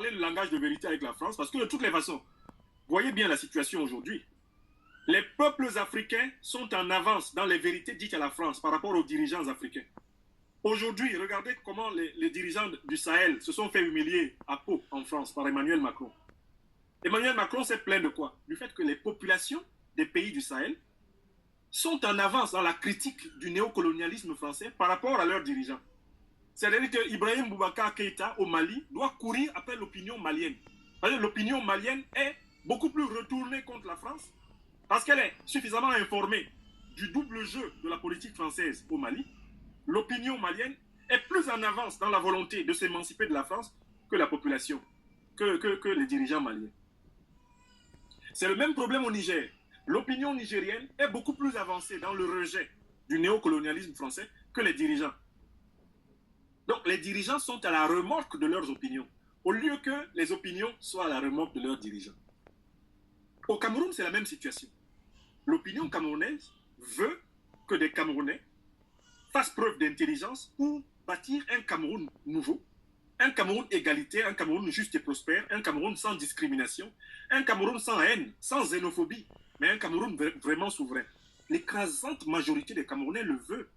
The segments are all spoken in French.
parler le langage de vérité avec la France, parce que de toutes les façons, voyez bien la situation aujourd'hui. Les peuples africains sont en avance dans les vérités dites à la France par rapport aux dirigeants africains. Aujourd'hui, regardez comment les dirigeants du Sahel se sont fait humilier à Pau, en France, par Emmanuel Macron. Emmanuel Macron s'est plaint de quoi? Du fait que les populations des pays du Sahel sont en avance dans la critique du néocolonialisme français par rapport à leurs dirigeants. C'est-à-dire que Ibrahim Boubacar Keïta au Mali doit courir après l'opinion malienne. L'opinion malienne est beaucoup plus retournée contre la France parce qu'elle est suffisamment informée du double jeu de la politique française au Mali. L'opinion malienne est plus en avance dans la volonté de s'émanciper de la France que la population, que les dirigeants maliens. C'est le même problème au Niger. L'opinion nigérienne est beaucoup plus avancée dans le rejet du néocolonialisme français que les dirigeants. Donc les dirigeants sont à la remorque de leurs opinions, au lieu que les opinions soient à la remorque de leurs dirigeants. Au Cameroun, c'est la même situation. L'opinion camerounaise veut que des Camerounais fassent preuve d'intelligence pour bâtir un Cameroun nouveau, un Cameroun égalitaire, un Cameroun juste et prospère, un Cameroun sans discrimination, un Cameroun sans haine, sans xénophobie, mais un Cameroun vraiment souverain. L'écrasante majorité des Camerounais le veut.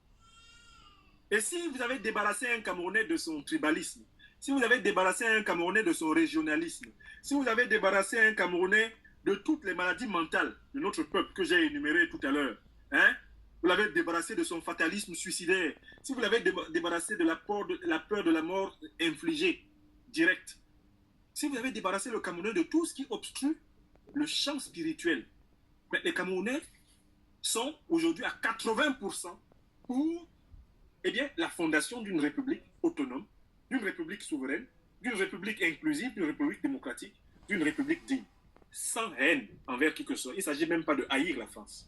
Et si vous avez débarrassé un Camerounais de son tribalisme, si vous avez débarrassé un Camerounais de son régionalisme, si vous avez débarrassé un Camerounais de toutes les maladies mentales de notre peuple que j'ai énumérées tout à l'heure, hein, vous l'avez débarrassé de son fatalisme suicidaire, si vous l'avez débarrassé de la peur de la mort infligée, directe, si vous avez débarrassé le Camerounais de tout ce qui obstrue le champ spirituel, mais les Camerounais sont aujourd'hui à 80% pour la fondation d'une république autonome, d'une république souveraine, d'une république inclusive, d'une république démocratique, d'une république digne, sans haine envers qui que ce soit. Il ne s'agit même pas de haïr la France.